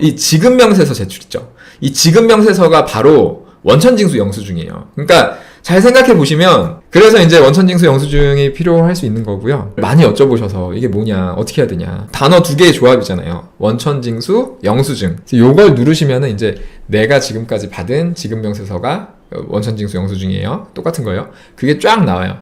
이 지급명세서 제출있죠. 이 지급명세서가 바로 원천징수 영수증이에요. 그러니까 잘 생각해 보시면, 그래서 이제 원천징수 영수증이 필요할 수 있는 거고요. 많이 여쭤보셔서 이게 뭐냐, 어떻게 해야 되냐. 단어 두 개의 조합이잖아요. 원천징수, 영수증. 요걸 누르시면은 이제 내가 지금까지 받은 지급명세서가 원천징수 영수증이에요. 똑같은 거예요. 그게 쫙 나와요.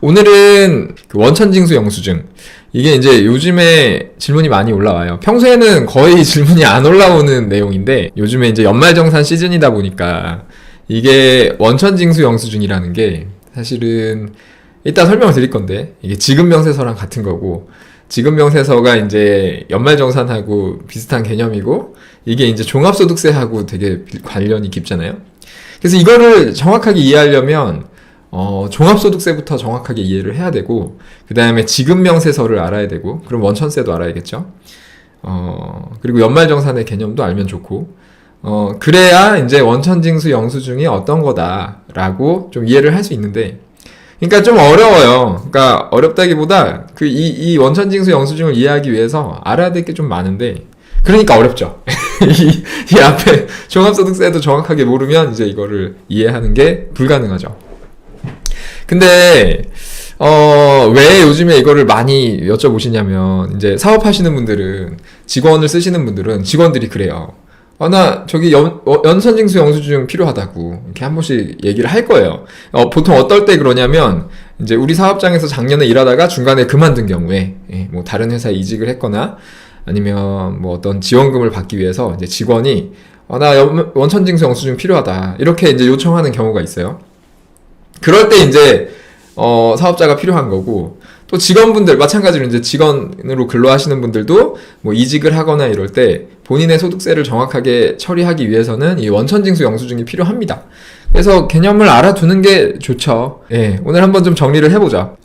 오늘은 그 원천징수 영수증. 이게 이제 요즘에 질문이 많이 올라와요. 평소에는 거의 질문이 안 올라오는 내용인데, 요즘에 이제 연말정산 시즌이다 보니까 이게 원천징수 영수증이라는 게 사실은 이따 설명을 드릴 건데, 이게 지급명세서랑 같은 거고, 지급명세서가 이제 연말정산하고 비슷한 개념이고, 이게 이제 종합소득세하고 되게 관련이 깊잖아요. 그래서 이거를 정확하게 이해하려면 종합소득세부터 정확하게 이해를 해야 되고, 그 다음에 지급명세서를 알아야 되고, 그럼 원천세도 알아야겠죠. 그리고 연말정산의 개념도 알면 좋고, 그래야 이제 원천징수 영수증이 어떤 거다라고 좀 이해를 할 수 있는데, 그러니까 좀 어려워요. 그러니까 어렵다기보다 이 원천징수 영수증을 이해하기 위해서 알아야 될 게 좀 많은데, 그러니까 어렵죠. 이 앞에 종합소득세도 정확하게 모르면 이제 이거를 이해하는 게 불가능하죠. 근데 왜 요즘에 이거를 많이 여쭤보시냐면, 이제 사업하시는 분들은, 직원을 쓰시는 분들은 직원들이 그래요. 나 저기 원천징수 영수증 필요하다고 이렇게 한 번씩 얘기를 할 거예요. 보통 어떨 때 그러냐면, 이제 우리 사업장에서 작년에 일하다가 중간에 그만둔 경우에, 뭐 다른 회사에 이직을 했거나, 아니면 뭐 어떤 지원금을 받기 위해서 이제 직원이 나 원천징수 영수증 필요하다, 이렇게 이제 요청하는 경우가 있어요. 그럴 때 이제 사업자가 필요한 거고, 또 직원분들 마찬가지로 이제 직원으로 근로하시는 분들도 뭐 이직을 하거나 이럴 때 본인의 소득세를 정확하게 처리하기 위해서는 이 원천징수 영수증이 필요합니다. 그래서 개념을 알아두는 게 좋죠. 예, 오늘 한번 좀 정리를 해보자.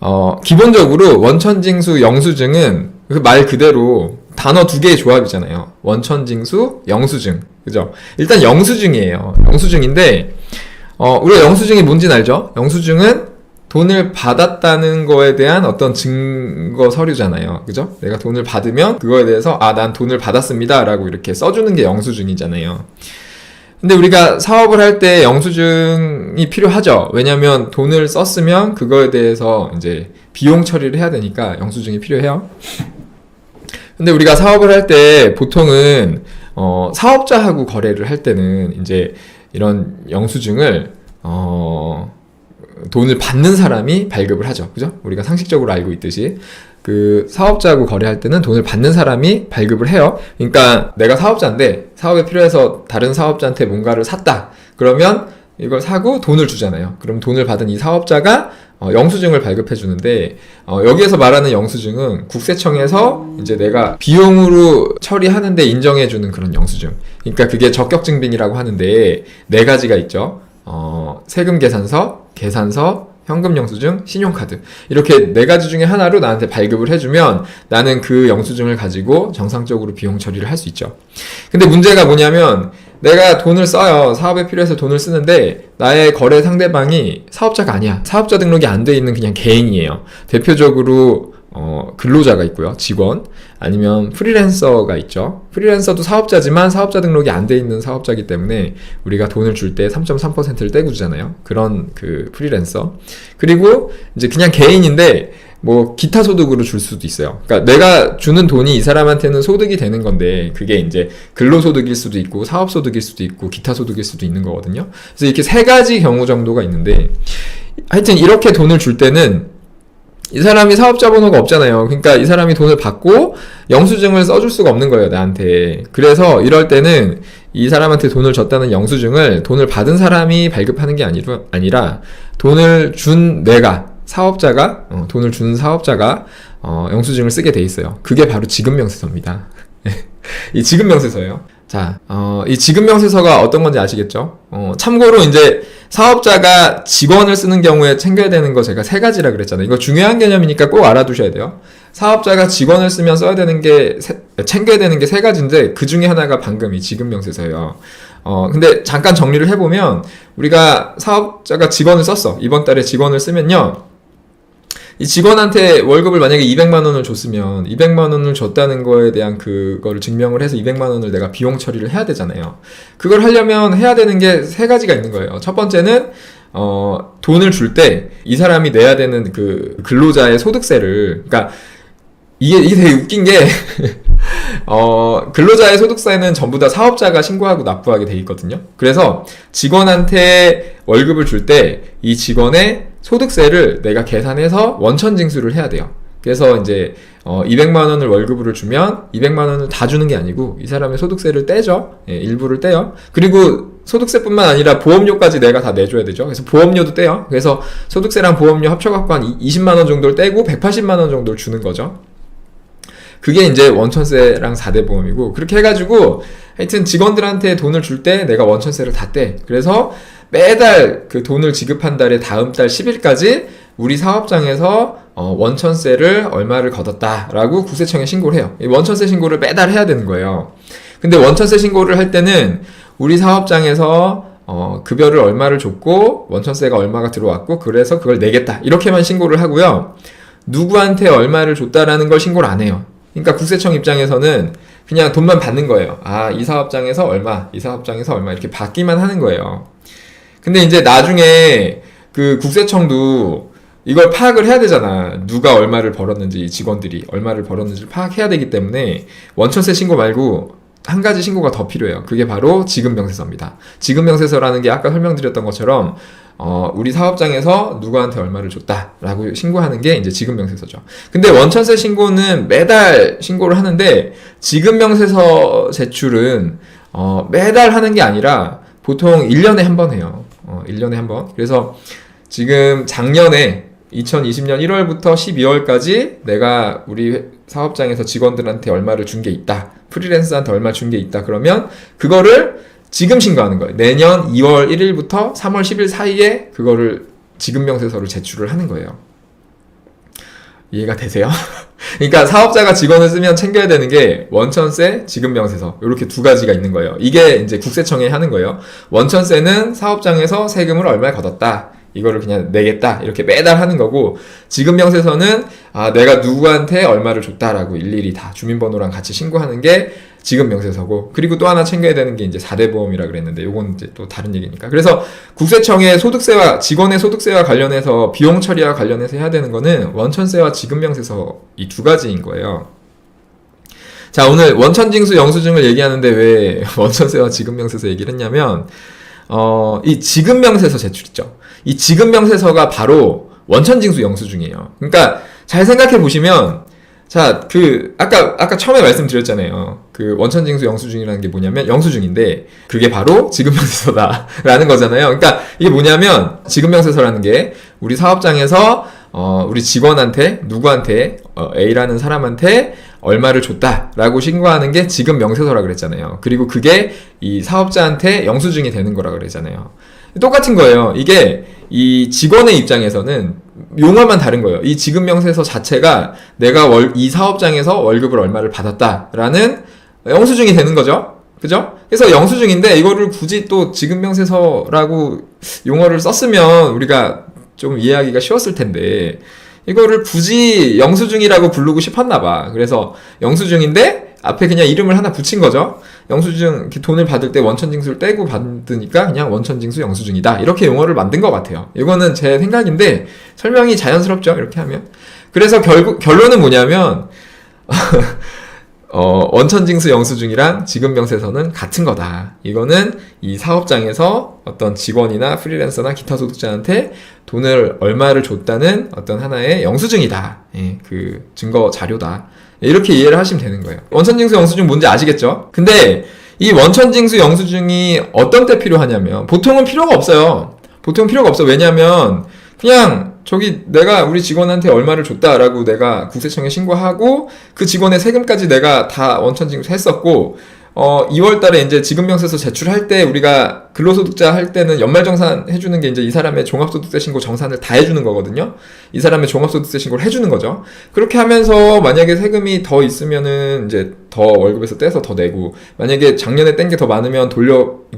기본적으로 원천징수 영수증은 그 말 그대로 단어 두 개의 조합이잖아요. 원천징수, 영수증. 그죠? 일단 영수증이에요. 영수증인데, 우리가 영수증이 뭔지는 알죠? 영수증은 돈을 받았다는 거에 대한 어떤 증거 서류잖아요. 그죠? 내가 돈을 받으면 그거에 대해서 난 돈을 받았습니다 라고 이렇게 써주는 게 영수증이잖아요. 근데 우리가 사업을 할 때 영수증이 필요하죠. 왜냐면 돈을 썼으면 그거에 대해서 이제 비용 처리를 해야 되니까 영수증이 필요해요. 근데 우리가 사업을 할 때 보통은 사업자하고 거래를 할 때는 이제 이런 영수증을 돈을 받는 사람이 발급을 하죠. 그죠? 우리가 상식적으로 알고 있듯이 그 사업자하고 거래할 때는 돈을 받는 사람이 발급을 해요. 그러니까 내가 사업자인데 사업에 필요해서 다른 사업자한테 뭔가를 샀다. 그러면 이걸 사고 돈을 주잖아요. 그럼 돈을 받은 이 사업자가 영수증을 발급해 주는데, 여기에서 말하는 영수증은 국세청에서 이제 내가 비용으로 처리하는데 인정해 주는 그런 영수증. 그러니까 그게 적격증빙이라고 하는데 네 가지가 있죠. 세금 계산서, 계산서, 현금 영수증, 신용카드. 이렇게 네 가지 중에 하나로 나한테 발급을 해주면 나는 그 영수증을 가지고 정상적으로 비용 처리를 할 수 있죠. 근데 문제가 뭐냐면, 내가 돈을 써요. 사업에 필요해서 돈을 쓰는데 나의 거래 상대방이 사업자가 아니야. 사업자 등록이 안 돼 있는 그냥 개인이에요. 대표적으로 근로자가 있고요. 직원, 아니면 프리랜서가 있죠. 프리랜서도 사업자지만 사업자 등록이 안 돼 있는 사업자이기 때문에 우리가 돈을 줄 때 3.3%를 떼고 주잖아요. 그런 그 프리랜서. 그리고 이제 그냥 개인인데 뭐 기타 소득으로 줄 수도 있어요. 그러니까 내가 주는 돈이 이 사람한테는 소득이 되는 건데, 그게 이제 근로소득일 수도 있고 사업소득일 수도 있고 기타 소득일 수도 있는 거거든요. 그래서 이렇게 세 가지 경우 정도가 있는데, 하여튼 이렇게 돈을 줄 때는 이 사람이 사업자 번호가 없잖아요. 그러니까 이 사람이 돈을 받고 영수증을 써줄 수가 없는 거예요, 나한테. 그래서 이럴 때는 이 사람한테 돈을 줬다는 영수증을 돈을 받은 사람이 발급하는 게 아니라 돈을 준 내가, 사업자가, 돈을 준 사업자가 영수증을 쓰게 돼 있어요. 그게 바로 지급명세서입니다. 이 지급명세서예요. 자, 이 지급명세서가 어떤 건지 아시겠죠? 참고로 이제 사업자가 직원을 쓰는 경우에 챙겨야 되는 거 제가 세 가지라 그랬잖아요. 이거 중요한 개념이니까 꼭 알아두셔야 돼요. 사업자가 직원을 쓰면 써야 되는 게, 챙겨야 되는 게 세 가지인데, 그 중에 하나가 방금 이 지급명세서예요. 근데 잠깐 정리를 해보면, 우리가 사업자가 직원을 썼어. 이번 달에 직원을 쓰면요, 이 직원한테 월급을 만약에 200만 원을 줬으면 200만 원을 줬다는 거에 대한 그거를 증명을 해서 200만 원을 내가 비용 처리를 해야 되잖아요. 그걸 하려면 해야 되는 게 세 가지가 있는 거예요. 첫 번째는 돈을 줄 때 이 사람이 내야 되는 그 근로자의 소득세를, 그러니까 이게 되게 웃긴 게 근로자의 소득세는 전부 다 사업자가 신고하고 납부하게 돼 있거든요. 그래서 직원한테 월급을 줄 때 이 직원의 소득세를 내가 계산해서 원천 징수를 해야 돼요. 그래서 이제 200만 원을 월급으로 주면 200만 원을 다 주는 게 아니고 이 사람의 소득세를 떼죠. 예, 일부를 떼요. 그리고 소득세뿐만 아니라 보험료까지 내가 다 내줘야 되죠. 그래서 보험료도 떼요. 그래서 소득세랑 보험료 합쳐갖고 한 20만 원 정도를 떼고 180만 원 정도를 주는 거죠. 그게 이제 원천세랑 4대 보험이고, 그렇게 해가지고 하여튼 직원들한테 돈을 줄 때 내가 원천세를 다 떼. 그래서 매달 그 돈을 지급한 달에 다음 달 10일까지 우리 사업장에서 원천세를 얼마를 걷었다라고 국세청에 신고를 해요. 이 원천세 신고를 매달 해야 되는 거예요. 근데 원천세 신고를 할 때는 우리 사업장에서 급여를 얼마를 줬고 원천세가 얼마가 들어왔고 그래서 그걸 내겠다 이렇게만 신고를 하고요. 누구한테 얼마를 줬다라는 걸 신고를 안 해요. 그러니까 국세청 입장에서는 그냥 돈만 받는 거예요. 아, 이 사업장에서 얼마, 이 사업장에서 얼마 이렇게 받기만 하는 거예요. 근데 이제 나중에 그 국세청도 이걸 파악을 해야 되잖아. 누가 얼마를 벌었는지, 직원들이 얼마를 벌었는지를 파악해야 되기 때문에 원천세 신고 말고 한 가지 신고가 더 필요해요. 그게 바로 지급명세서입니다. 지급명세서라는 게 아까 설명드렸던 것처럼 우리 사업장에서 누구한테 얼마를 줬다라고 신고하는 게 이제 지급명세서죠. 근데 원천세 신고는 매달 신고를 하는데 지급명세서 제출은 매달 하는 게 아니라 보통 1년에 한 번 해요. 1년에 한 번. 그래서 지금 작년에 2020년 1월부터 12월까지 내가 우리 사업장에서 직원들한테 얼마를 준 게 있다. 프리랜서한테 얼마 준 게 있다. 그러면 그거를 지금 신고하는 거예요. 내년 2월 1일부터 3월 10일 사이에 그거를 지급명세서를 제출을 하는 거예요. 이해가 되세요? 그러니까 사업자가 직원을 쓰면 챙겨야 되는 게 원천세, 지급명세서 이렇게 두 가지가 있는 거예요. 이게 이제 국세청에 하는 거예요. 원천세는 사업장에서 세금을 얼마 걷었다. 이거를 그냥 내겠다 이렇게 매달 하는 거고, 지급명세서는 내가 누구한테 얼마를 줬다라고 일일이 다 주민번호랑 같이 신고하는 게 지급명세서고, 그리고 또 하나 챙겨야 되는 게 이제 4대 보험이라 그랬는데 요건 이제 또 다른 얘기니까. 그래서 국세청의 소득세와 직원의 소득세와 관련해서 비용 처리와 관련해서 해야 되는 거는 원천세와 지급명세서 이 두 가지인 거예요. 자, 오늘 원천징수 영수증을 얘기하는데 왜 원천세와 지급명세서 얘기를 했냐면 이 지급명세서 제출 있죠. 이 지급명세서가 바로 원천징수 영수증이에요. 그러니까 잘 생각해 보시면, 자, 아까 처음에 말씀드렸잖아요. 그 원천징수 영수증이라는 게 뭐냐면 영수증인데 그게 바로 지급명세서다라는 거잖아요. 그러니까 이게 뭐냐면 지급명세서라는 게 우리 사업장에서 우리 직원한테 누구한테 A라는 사람한테 얼마를 줬다라고 신고하는 게 지급명세서라 그랬잖아요. 그리고 그게 이 사업자한테 영수증이 되는 거라 그랬잖아요. 똑같은 거예요. 이게 이 직원의 입장에서는 용어만 다른 거예요. 이 지급명세서 자체가 내가 이 사업장에서 월급을 얼마를 받았다라는 영수증이 되는 거죠. 그죠? 그래서 영수증인데 이거를 굳이 또 지급명세서라고 용어를 썼으면 우리가 좀 이해하기가 쉬웠을 텐데 이거를 굳이 영수증이라고 부르고 싶었나 봐. 그래서 영수증인데 앞에 그냥 이름을 하나 붙인 거죠. 영수증 돈을 받을 때 원천징수를 떼고 받으니까 그냥 원천징수 영수증이다. 이렇게 용어를 만든 것 같아요. 이거는 제 생각인데 설명이 자연스럽죠. 이렇게 하면. 그래서 결론은 뭐냐면 원천징수 영수증이랑 지급명세서는 같은 거다. 이거는 이 사업장에서 어떤 직원이나 프리랜서나 기타 소득자한테 돈을 얼마를 줬다는 어떤 하나의 영수증이다. 예, 그 증거 자료다. 이렇게 이해를 하시면 되는 거예요. 원천징수 영수증 뭔지 아시겠죠? 근데 이 원천징수 영수증이 어떤 때 필요하냐면 보통은 필요가 없어요. 보통 필요가 없어. 왜냐면 그냥 저기 내가 우리 직원한테 얼마를 줬다라고 내가 국세청에 신고하고 그 직원의 세금까지 내가 다 원천징수 했었고 2월 달에 이제 지급명세서 제출할 때 우리가 근로소득자 할 때는 연말정산 해주는 게 이제 이 사람의 종합소득세 신고 정산을 다 해주는 거거든요. 이 사람의 종합소득세 신고를 해주는 거죠. 그렇게 하면서 만약에 세금이 더 있으면은 이제 더 월급에서 떼서 더 내고, 만약에 작년에 뗀 게 더 많으면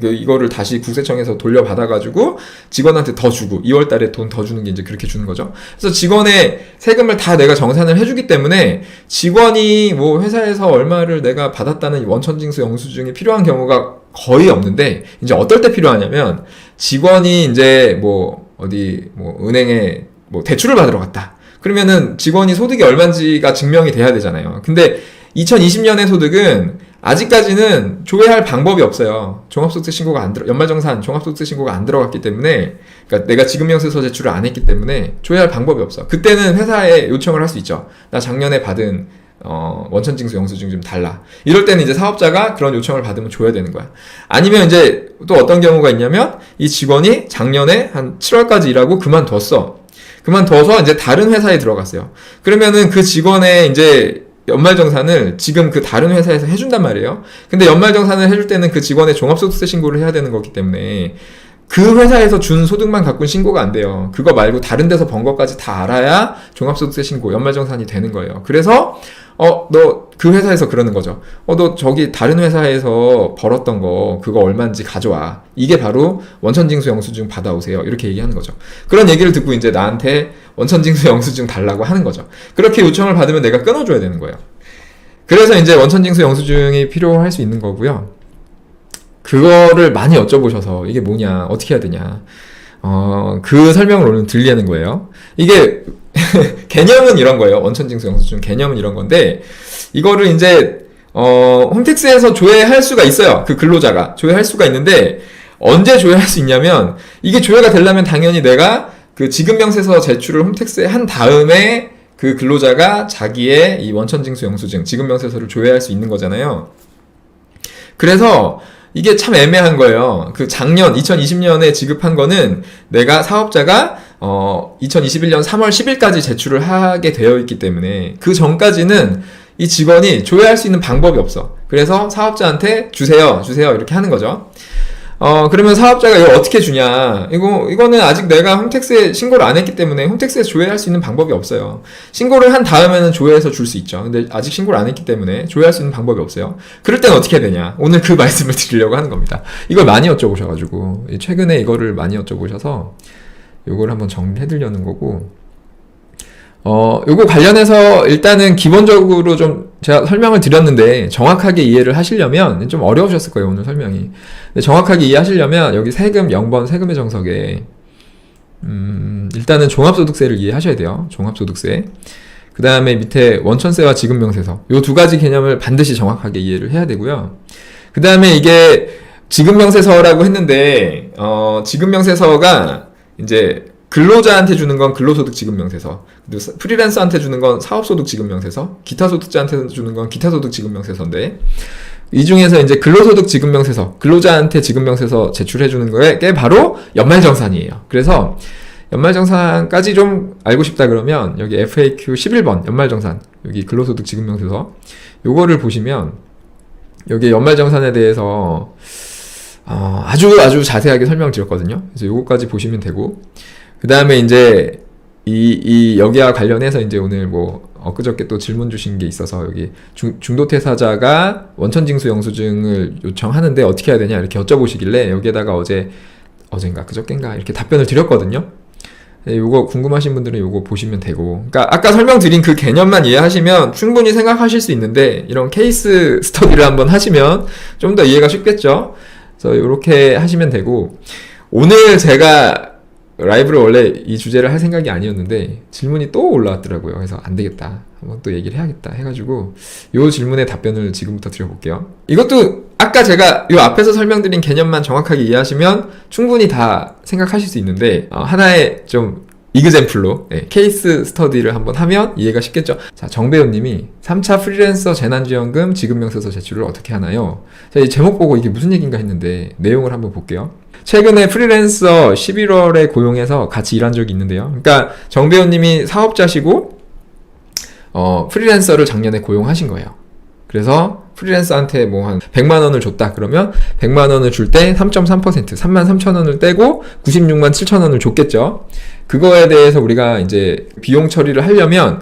이거를 다시 국세청에서 돌려받아가지고 직원한테 더 주고 2월 달에 돈 더 주는 게 이제 그렇게 주는 거죠. 그래서 직원의 세금을 다 내가 정산을 해주기 때문에 직원이 뭐 회사에서 얼마를 내가 받았다는 원천징수 영수증이 필요한 경우가 거의 없는데, 이제 어떨 때 필요하냐면 직원이 이제 뭐 어디 뭐 은행에 뭐 대출을 받으러 갔다. 그러면은 직원이 소득이 얼마인지가 증명이 돼야 되잖아요. 근데 2020년의 소득은 아직까지는 조회할 방법이 없어요. 종합소득세 신고가 연말정산 종합소득세 신고가 안 들어갔기 때문에, 그러니까 내가 지급명세서 제출을 안 했기 때문에 조회할 방법이 없어. 그때는 회사에 요청을 할 수 있죠. 나 작년에 받은 원천징수 영수증 좀 달라. 이럴 때는 이제 사업자가 그런 요청을 받으면 줘야 되는 거야. 아니면 이제 또 어떤 경우가 있냐면, 이 직원이 작년에 한 7월까지 일하고 그만둬서 이제 다른 회사에 들어갔어요. 그러면은 그 직원의 이제 연말정산을 지금 그 다른 회사에서 해준단 말이에요. 근데 연말정산을 해줄 때는 그 직원의 종합소득세 신고를 해야 되는 거기 때문에 그 회사에서 준 소득만 갖고는 신고가 안 돼요. 그거 말고 다른 데서 번 것까지 다 알아야 종합소득세 신고, 연말정산이 되는 거예요. 그래서 너 그 회사에서 그러는 거죠. 너 저기 다른 회사에서 벌었던 거 그거 얼마인지 가져와. 이게 바로 원천징수 영수증 받아오세요. 이렇게 얘기하는 거죠. 그런 얘기를 듣고 이제 나한테 원천징수 영수증 달라고 하는 거죠. 그렇게 요청을 받으면 내가 끊어줘야 되는 거예요. 그래서 이제 원천징수 영수증이 필요할 수 있는 거고요. 그거를 많이 여쭤보셔서 이게 뭐냐, 어떻게 해야 되냐, 그 설명을 오늘 드리려는 거예요. 이게 개념은 이런 거예요. 원천징수 영수증 개념은 이런 건데, 이거를 이제 홈택스에서 조회할 수가 있어요. 그 근로자가 조회할 수가 있는데, 언제 조회할 수 있냐면, 이게 조회가 되려면 당연히 내가 그 지급명세서 제출을 홈택스에 한 다음에 그 근로자가 자기의 이 원천징수 영수증 지급명세서를 조회할 수 있는 거잖아요. 그래서 이게 참 애매한 거예요. 그 작년 2020년에 지급한 거는 내가 사업자가 2021년 3월 10일까지 제출을 하게 되어 있기 때문에 그 전까지는 이 직원이 조회할 수 있는 방법이 없어. 그래서 사업자한테 주세요 이렇게 하는 거죠. 그러면 사업자가 이걸 어떻게 주냐? 이거는 아직 내가 홈택스에 신고를 안 했기 때문에 홈택스에 조회할 수 있는 방법이 없어요. 신고를 한 다음에는 조회해서 줄 수 있죠. 근데 아직 신고를 안 했기 때문에 조회할 수 있는 방법이 없어요. 그럴 땐 어떻게 해야 되냐? 오늘 그 말씀을 드리려고 하는 겁니다. 이걸 많이 여쭤보셔가지고, 최근에 이거를 많이 여쭤보셔서 요걸 한번 정리해드리려는 거고, 요거 관련해서 일단은 기본적으로 좀 제가 설명을 드렸는데 정확하게 이해를 하시려면 좀 어려우셨을 거예요, 오늘 설명이. 근데 정확하게 이해하시려면 여기 세금 0번 세금의 정석에 일단은 종합소득세를 이해하셔야 돼요. 종합소득세. 그 다음에 밑에 원천세와 지급명세서, 요 두 가지 개념을 반드시 정확하게 이해를 해야 되고요. 그 다음에 이게 지급명세서라고 했는데 지급명세서가 이제 근로자한테 주는 건 근로소득 지급명세서, 그리고 프리랜서한테 주는 건 사업소득 지급명세서, 기타 소득자한테 주는 건 기타소득 지급명세서인데, 이 중에서 이제 근로소득 지급명세서, 근로자한테 지급명세서 제출해주는 게 바로 연말정산이에요. 그래서 연말정산까지 좀 알고 싶다 그러면 여기 FAQ 11번 연말정산, 여기 근로소득 지급명세서, 요거를 보시면 여기 연말정산에 대해서 아주 자세하게 설명드렸거든요. 그래서 요거까지 보시면 되고, 그 다음에 이제 여기와 관련해서 이제 오늘 뭐 엊그저께 또 질문 주신 게 있어서, 여기 중도퇴사자가 원천징수 영수증을 요청하는데 어떻게 해야 되냐 이렇게 여쭤보시길래 여기에다가 어젠가 그저께인가 이렇게 답변을 드렸거든요. 요거 궁금하신 분들은 요거 보시면 되고, 그러니까 아까 설명드린 그 개념만 이해하시면 충분히 생각하실 수 있는데, 이런 케이스 스터디를 한번 하시면 좀 더 이해가 쉽겠죠. 그래서 요렇게 하시면 되고, 오늘 제가 라이브를 원래 이 주제를 할 생각이 아니었는데 질문이 또 올라왔더라고요. 그래서 안 되겠다, 한번 또 얘기를 해야겠다 해가지고 요 질문에 답변을 지금부터 드려볼게요. 이것도 아까 제가 요 앞에서 설명드린 개념만 정확하게 이해하시면 충분히 다 생각하실 수 있는데, 하나의 좀 이그젬플로 케이스 스터디를 한번 하면 이해가 쉽겠죠. 자, 정배우님이 3차 프리랜서 재난지원금 지급명세서 제출을 어떻게 하나요? 자, 이 제목 보고 이게 무슨 얘기인가 했는데 내용을 한번 볼게요. 최근에 프리랜서 11월에 고용해서 같이 일한 적이 있는데요. 그러니까 정배우님이 사업자시고 프리랜서를 작년에 고용하신 거예요. 그래서 프리랜서한테 뭐 한 100만 원을 줬다 그러면 100만 원을 줄 때 3.3% 33,000원을 떼고 96만 7천 원을 줬겠죠. 그거에 대해서 우리가 이제 비용 처리를 하려면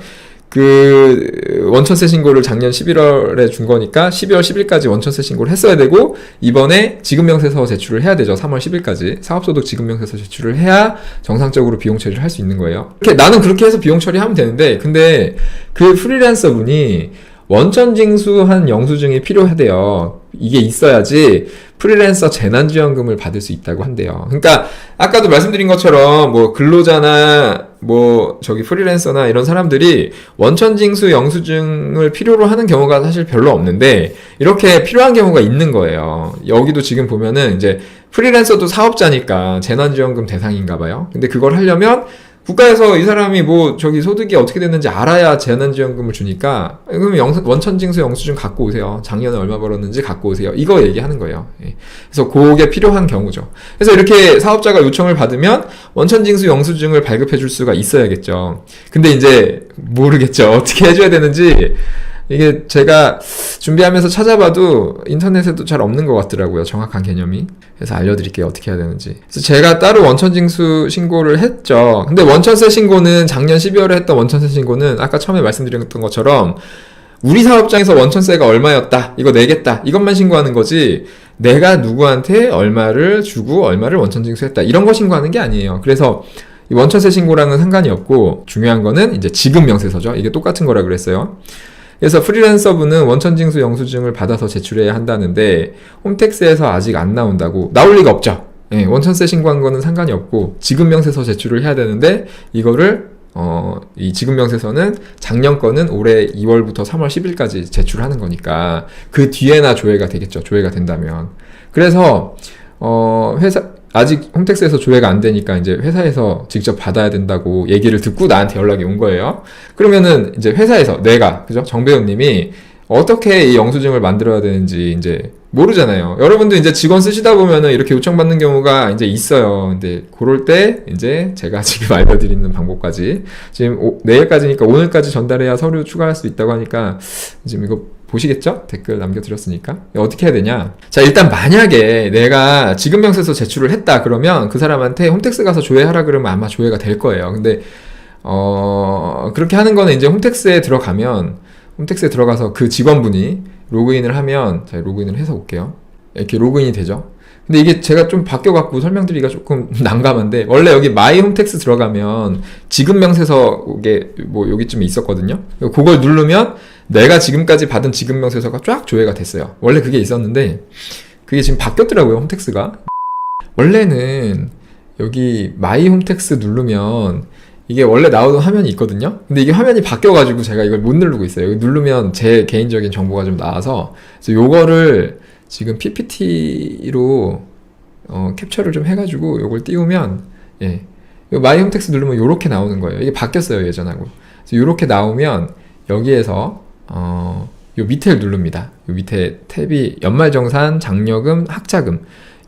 그 원천세 신고를 작년 11월에 준 거니까 12월 10일까지 원천세 신고를 했어야 되고, 이번에 지급명세서 제출을 해야 되죠. 3월 10일까지 사업소득 지급명세서 제출을 해야 정상적으로 비용 처리를 할 수 있는 거예요. 나는 그렇게 해서 비용 처리하면 되는데, 근데 그 프리랜서 분이 원천 징수한 영수증이 필요하대요. 이게 있어야지 프리랜서 재난지원금을 받을 수 있다고 한대요. 그러니까 아까도 말씀드린 것처럼 뭐 근로자나 뭐 저기 프리랜서나 이런 사람들이 원천 징수 영수증을 필요로 하는 경우가 사실 별로 없는데, 이렇게 필요한 경우가 있는 거예요. 여기도 지금 보면은 이제 프리랜서도 사업자니까 재난지원금 대상인가 봐요. 근데 그걸 하려면 국가에서 이 사람이 뭐 저기 소득이 어떻게 됐는지 알아야 재난지원금을 주니까, 그러면 원천징수 영수증 갖고 오세요. 작년에 얼마 벌었는지 갖고 오세요. 이거 얘기하는 거예요. 예. 그래서 그게 필요한 경우죠. 그래서 이렇게 사업자가 요청을 받으면 원천징수 영수증을 발급해 줄 수가 있어야겠죠. 근데 이제 모르겠죠. 어떻게 해줘야 되는지. 이게 제가 준비하면서 찾아봐도 인터넷에도 잘 없는 것 같더라고요. 정확한 개념이. 그래서 알려드릴게요. 어떻게 해야 되는지. 그래서 제가 따로 원천징수 신고를 했죠. 근데 원천세 신고는 작년 12월에 했던 원천세 신고는 아까 처음에 말씀드렸던 것처럼 우리 사업장에서 원천세가 얼마였다, 이거 내겠다, 이것만 신고하는 거지, 내가 누구한테 얼마를 주고 얼마를 원천징수했다, 이런 거 신고하는 게 아니에요. 그래서 이 원천세 신고랑은 상관이 없고, 중요한 거는 이제 지급명세서죠. 이게 똑같은 거라 그랬어요. 그래서 프리랜서분은 원천징수 영수증을 받아서 제출해야 한다는데, 홈택스에서 아직 안 나온다고. 나올 리가 없죠. 예, 원천세 신고한 거는 상관이 없고 지급명세서 제출을 해야 되는데, 이거를 이 지급명세서는 작년 거는 올해 2월부터 3월 10일까지 제출하는 거니까 그 뒤에나 조회가 되겠죠. 조회가 된다면. 그래서 아직 홈택스에서 조회가 안 되니까 이제 회사에서 직접 받아야 된다고 얘기를 듣고 나한테 연락이 온 거예요. 그러면은 이제 회사에서 내가, 그죠? 정배우님이 어떻게 이 영수증을 만들어야 되는지 이제 모르잖아요. 여러분도 이제 직원 쓰시다 보면은 이렇게 요청받는 경우가 이제 있어요. 근데 그럴 때 이제 제가 지금 알려드리는 방법까지, 지금 내일까지니까 오늘까지 전달해야 서류 추가할 수 있다고 하니까 지금 이거 보시겠죠? 댓글 남겨드렸으니까. 어떻게 해야 되냐? 자, 일단 만약에 내가 지급명세서 제출을 했다 그러면 그 사람한테 홈택스 가서 조회하라 그러면 아마 조회가 될 거예요. 근데 그렇게 하는 거는 이제 홈택스에 들어가서 그 직원분이 로그인을 하면, 자, 로그인을 해서 올게요. 이렇게 로그인이 되죠. 근데 이게 제가 좀 바뀌어갖고 설명드리기가 조금 난감한데, 원래 여기 마이 홈택스 들어가면 지급명세서 이게 뭐 여기쯤에 있었거든요. 그걸 누르면 내가 지금까지 받은 지급명세서가 쫙 조회가 됐어요. 원래 그게 있었는데 그게 지금 바뀌었더라고요, 홈택스가. 원래는 여기 마이 홈택스 누르면 이게 원래 나오던 화면이 있거든요. 근데 이게 화면이 바뀌어가지고 제가 이걸 못 누르고 있어요. 여기 누르면 제 개인적인 정보가 좀 나와서, 그래서 요거를 지금 PPT로 캡처를 좀 해가지고 요걸 띄우면, 예, 요 마이 홈택스 누르면 요렇게 나오는 거예요. 이게 바뀌었어요, 예전하고. 그래서 요렇게 나오면 여기에서 요 밑에를 누릅니다. 요 밑에 탭이 연말정산, 장려금, 학자금,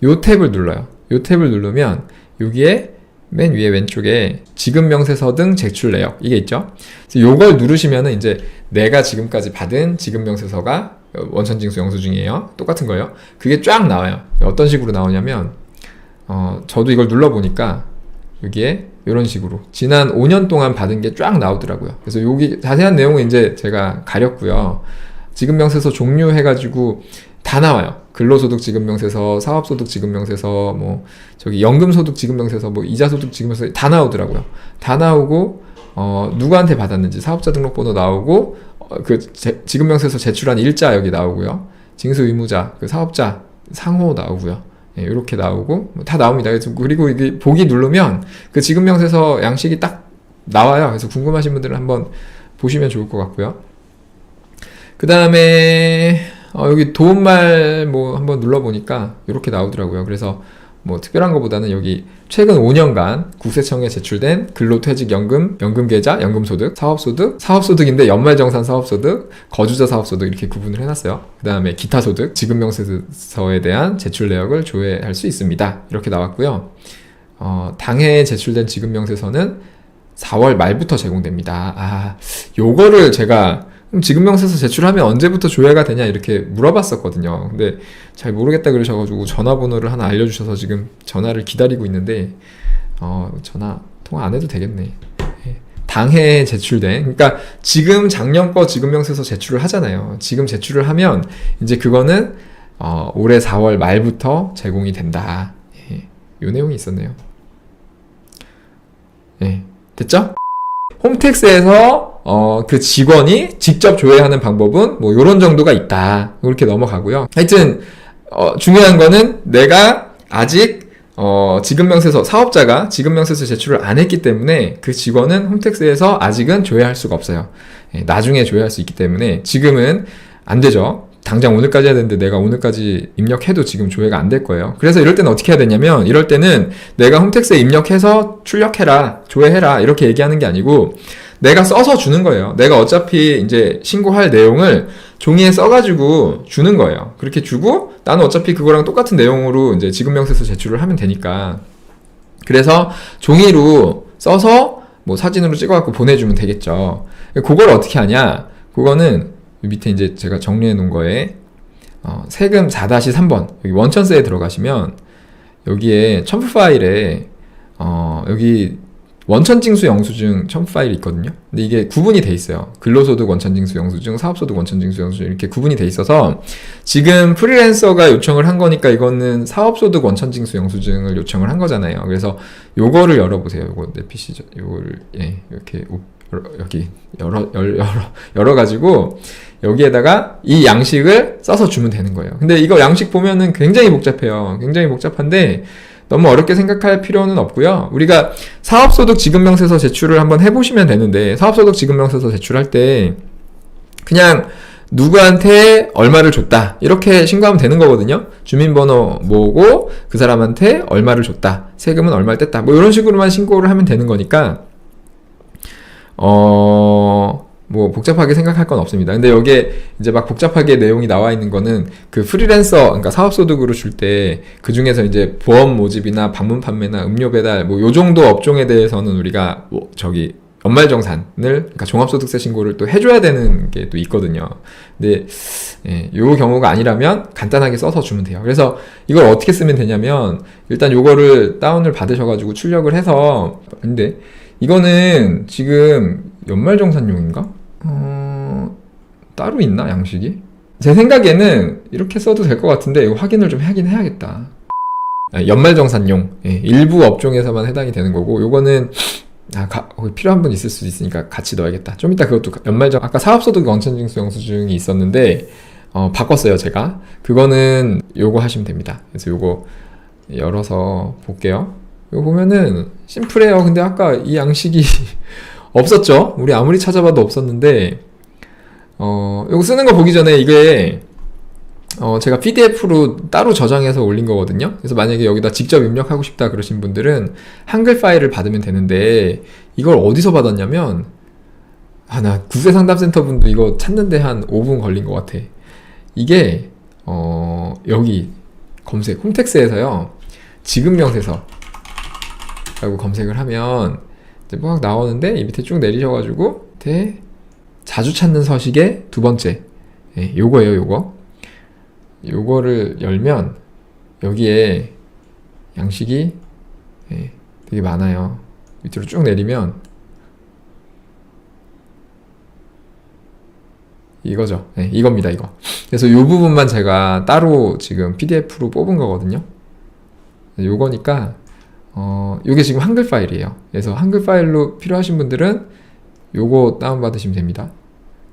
요 탭을 눌러요. 요 탭을 누르면 여기에 맨 위에 왼쪽에 지급명세서 등 제출 내역, 이게 있죠. 그래서 요걸 누르시면은 이제 내가 지금까지 받은 지급명세서가 원천징수 영수증이에요. 똑같은 거예요. 그게 쫙 나와요. 어떤 식으로 나오냐면 저도 이걸 눌러보니까 여기에 이런 식으로 지난 5년 동안 받은 게 쫙 나오더라고요. 그래서 여기 자세한 내용은 이제 제가 가렸고요. 지급명세서 종류 해가지고 다 나와요. 근로소득 지급명세서, 사업소득 지급명세서, 뭐 저기 연금소득 지급명세서, 뭐 이자소득 지급명세서 다 나오더라고요. 다 나오고 누구한테 받았는지 사업자 등록번호 나오고, 지급명세서 제출한 일자 여기 나오고요. 징수 의무자, 그 사업자 상호 나오고요. 예, 이렇게 나오고 다 나옵니다. 그리고 이게 보기 누르면 그 지급명세서 양식이 딱 나와요. 그래서 궁금하신 분들은 한번 보시면 좋을 것 같고요. 그 다음에 여기 도움말 뭐 한번 눌러보니까 이렇게 나오더라고요. 그래서 뭐 특별한 것보다는 여기 최근 5년간 국세청에 제출된 근로퇴직연금, 연금계좌, 연금소득, 사업소득인데 연말정산 사업소득, 거주자 사업소득 이렇게 구분을 해놨어요. 그 다음에 기타소득, 지급명세서에 대한 제출 내역을 조회할 수 있습니다. 이렇게 나왔고요. 당해에 제출된 지급명세서는 4월 말부터 제공됩니다. 요거를 제가 그럼 지급명세서 제출하면 언제부터 조회가 되냐 이렇게 물어봤었거든요. 근데 잘 모르겠다 그러셔가지고 전화번호를 하나 알려주셔서 지금 전화를 기다리고 있는데 전화 통화 안 해도 되겠네. 당해 제출된, 그러니까 지금 작년 거 지급명세서 제출을 하잖아요. 지금 제출을 하면 이제 그거는 올해 4월 말부터 제공이 된다. 요 내용이 있었네요. 됐죠? 홈택스에서 그 직원이 직접 조회하는 방법은 뭐 요런 정도가 있다. 이렇게 넘어가고요. 하여튼 중요한 거는 내가 아직 지급명세서, 사업자가 지급명세서 제출을 안 했기 때문에 그 직원은 홈택스에서 아직은 조회할 수가 없어요. 나중에 조회할 수 있기 때문에 지금은 안 되죠. 당장 오늘까지 해야 되는데 내가 오늘까지 입력해도 지금 조회가 안 될 거예요. 그래서 이럴 때는 어떻게 해야 되냐면, 이럴 때는 내가 홈택스에 입력해서 출력해라, 조회해라 이렇게 얘기하는 게 아니고 내가 써서 주는 거예요. 내가 어차피 이제 신고할 내용을 종이에 써가지고 주는 거예요. 그렇게 주고 나는 어차피 그거랑 똑같은 내용으로 이제 지급명세서 제출을 하면 되니까, 그래서 종이로 써서 뭐 사진으로 찍어갖고 보내주면 되겠죠. 그걸 어떻게 하냐? 그거는 밑에 이제 제가 정리해 놓은 거에 세금 4-3번 여기 원천세에 들어가시면 여기에 첨부 파일에 여기 원천징수 영수증 첨부 파일이 있거든요. 근데 이게 구분이 돼 있어요. 근로소득 원천징수 영수증, 사업소득 원천징수 영수증 이렇게 구분이 돼 있어서 지금 프리랜서가 요청을 한 거니까 이거는 사업소득 원천징수 영수증을 요청을 한 거잖아요. 그래서 요거를 열어보세요. 요거 내 PC 요거를 이렇게 여기 열어가지고 여기에다가 이 양식을 써서 주면 되는 거예요. 근데 이거 양식 보면은 굉장히 복잡해요. 굉장히 복잡한데 너무 어렵게 생각할 필요는 없고요. 우리가 사업소득 지급명세서 제출을 한번 해보시면 되는데, 사업소득 지급명세서 제출할 때 그냥 누구한테 얼마를 줬다 이렇게 신고하면 되는 거거든요. 주민번호 모으고 그 사람한테 얼마를 줬다, 세금은 얼마를 뗐다, 뭐 이런 식으로만 신고를 하면 되는 거니까 뭐 복잡하게 생각할 건 없습니다. 근데 여기에 이제 막 복잡하게 내용이 나와 있는 거는 그 프리랜서, 그러니까 사업소득으로 줄 때 그 중에서 이제 보험 모집이나 방문 판매나 음료 배달 뭐 요 정도 업종에 대해서는 우리가 뭐 저기 연말정산을, 그러니까 종합소득세 신고를 또 해줘야 되는 게 또 있거든요. 근데 요 경우가 아니라면 간단하게 써서 주면 돼요. 그래서 이걸 어떻게 쓰면 되냐면, 일단 요거를 다운을 받으셔가지고 출력을 해서, 근데 이거는 지금 연말정산용인가? 따로 있나 양식이? 제 생각에는 이렇게 써도 될 것 같은데 이거 확인을 좀 하긴 해야겠다. 연말정산용, 일부 업종에서만 해당이 되는 거고, 요거는 필요한 분 있을 수도 있으니까 같이 넣어야겠다. 좀 이따 그것도 아까 사업소득 원천징수 영수증이 있었는데 바꿨어요 제가. 그거는 요거 하시면 됩니다. 그래서 요거 열어서 볼게요. 이거 보면은 심플해요. 근데 아까 이 양식이 없었죠? 우리 아무리 찾아봐도 없었는데 이거 쓰는 거 보기 전에 이게 제가 PDF로 따로 저장해서 올린 거거든요. 그래서 만약에 여기다 직접 입력하고 싶다 그러신 분들은 한글 파일을 받으면 되는데, 이걸 어디서 받았냐면 나 구세상담센터 분도 이거 찾는데 한 5분 걸린 것 같아. 이게 여기 검색 홈택스에서요 지급명세서 라고 검색을 하면 이제 막 나오는데, 이 밑에 쭉 내리셔가지고 밑에 자주 찾는 서식의 두 번째, 요거예요. 요거를 열면 여기에 양식이 되게 많아요. 밑으로 쭉 내리면 이거죠. 이겁니다, 이거. 그래서 요 부분만 제가 따로 지금 PDF로 뽑은 거거든요. 요거니까 요게 지금 한글 파일이에요. 그래서 한글 파일로 필요하신 분들은 요거 다운받으시면 됩니다.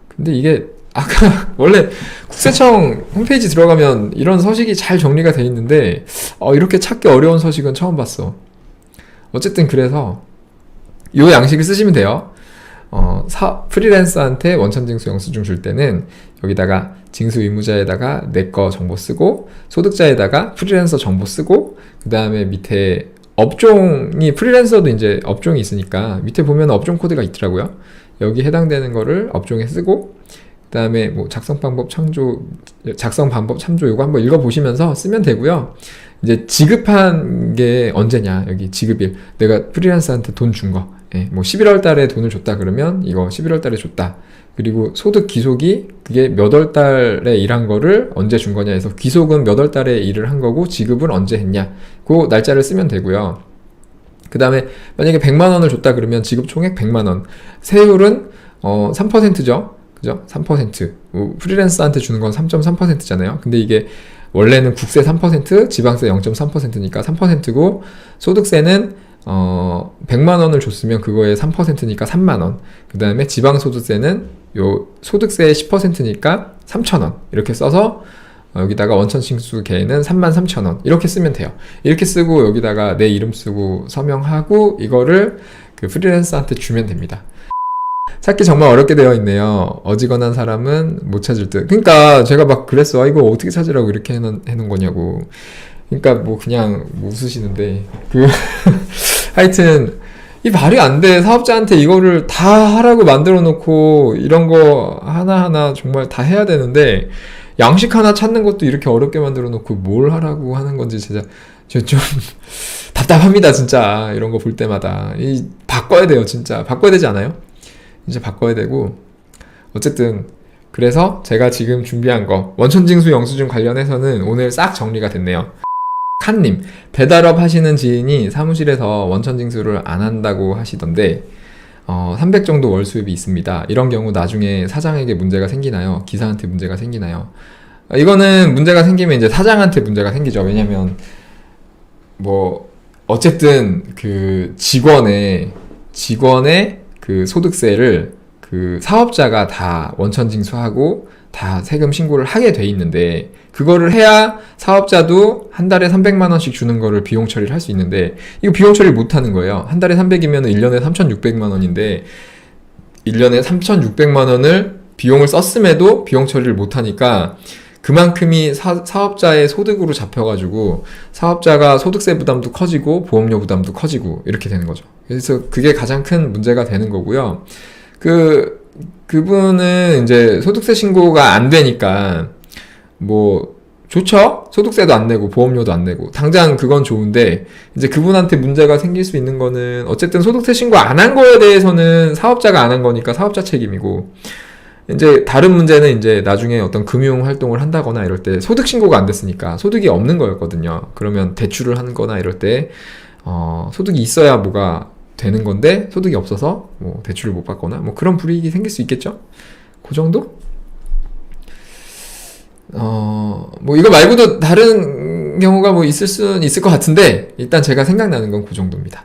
근데 이게 아까 원래 국세청 홈페이지 들어가면 이런 서식이 잘 정리가 돼 있는데 이렇게 찾기 어려운 서식은 처음 봤어. 어쨌든 그래서 요 양식을 쓰시면 돼요. 프리랜서한테 원천징수 영수증 줄 때는 여기다가 징수 의무자에다가 내 거 정보 쓰고, 소득자에다가 프리랜서 정보 쓰고, 그 다음에 밑에 업종이, 프리랜서도 이제 업종이 있으니까 밑에 보면 업종 코드가 있더라고요. 여기 해당되는 거를 업종에 쓰고, 그 다음에 뭐 작성 방법 참조 요거 한번 읽어보시면서 쓰면 되고요. 이제 지급한 게 언제냐, 여기 지급일, 내가 프리랜서한테 돈 준 거, 뭐 11월 달에 돈을 줬다 그러면 이거 11월 달에 줬다. 그리고 소득 기속이 그게 몇 월 달에 일한 거를 언제 준 거냐 해서 기속은 몇 월 달에 일을 한 거고 지급은 언제 했냐 그 날짜를 쓰면 되고요. 그 다음에 만약에 100만 원을 줬다 그러면 지급 총액 100만 원. 세율은 3%죠. 그죠? 3%. 프리랜서한테 주는 건 3.3%잖아요. 근데 이게 원래는 국세 3%, 지방세 0.3%니까 3%고 소득세는 100만 원을 줬으면 그거에 3%니까 3만 원. 그 다음에 지방소득세는 요 소득세의 10%니까 3천 원. 이렇게 써서 여기다가 원천징수 개는 33,000원 이렇게 쓰면 돼요. 이렇게 쓰고 여기다가 내 이름 쓰고 서명하고 이거를 그 프리랜서한테 주면 됩니다. 찾기 정말 어렵게 되어 있네요. 어지간한 사람은 못 찾을 듯. 그러니까 제가 막 그랬어. 이거 어떻게 찾으라고 이렇게 해놓은 거냐고. 그러니까 뭐 그냥 뭐 웃으시는데 하여튼 이 말이 안 돼. 사업자한테 이거를 다 하라고 만들어 놓고 이런 거 하나하나 정말 다 해야 되는데 양식 하나 찾는 것도 이렇게 어렵게 만들어 놓고 뭘 하라고 하는 건지 진짜 좀 답답합니다. 진짜 이런 거 볼 때마다 바꿔야 돼요. 진짜 바꿔야 되지 않아요? 이제 바꿔야 되고 어쨌든 그래서 제가 지금 준비한 거 원천징수 영수증 관련해서는 오늘 싹 정리가 됐네요. 칸님, 배달업 하시는 지인이 사무실에서 원천징수를 안 한다고 하시던데 300 정도 월 수입이 있습니다. 이런 경우 나중에 사장에게 문제가 생기나요? 기사한테 문제가 생기나요? 이거는 문제가 생기면 이제 사장한테 문제가 생기죠. 왜냐면 뭐 어쨌든 그 직원의 그 소득세를 그 사업자가 다 원천징수하고 다 세금 신고를 하게 돼 있는데 그거를 해야 사업자도 한 달에 300만 원씩 주는 거를 비용 처리를 할 수 있는데 이거 비용 처리를 못 하는 거예요. 한 달에 300이면 1년에 3,600만 원인데 1년에 3,600만 원을 비용을 썼음에도 비용 처리를 못 하니까 그만큼이 사업자의 소득으로 잡혀가지고 사업자가 소득세 부담도 커지고 보험료 부담도 커지고 이렇게 되는 거죠. 그래서 그게 가장 큰 문제가 되는 거고요. 그분은 이제 소득세 신고가 안 되니까 뭐 좋죠? 소득세도 안 내고 보험료도 안 내고 당장 그건 좋은데 이제 그분한테 문제가 생길 수 있는 거는 어쨌든 소득세 신고 안 한 거에 대해서는 사업자가 안 한 거니까 사업자 책임이고 이제 다른 문제는 이제 나중에 어떤 금융 활동을 한다거나 이럴 때 소득 신고가 안 됐으니까 소득이 없는 거였거든요. 그러면 대출을 하는 거나 이럴 때 소득이 있어야 뭐가 되는 건데 소득이 없어서 뭐 대출을 못 받거나 뭐 그런 불이익이 생길 수 있겠죠? 그 정도? 뭐 이거 말고도 다른 경우가 뭐 있을 수는 있을 것 같은데 일단 제가 생각나는 건 그 정도입니다.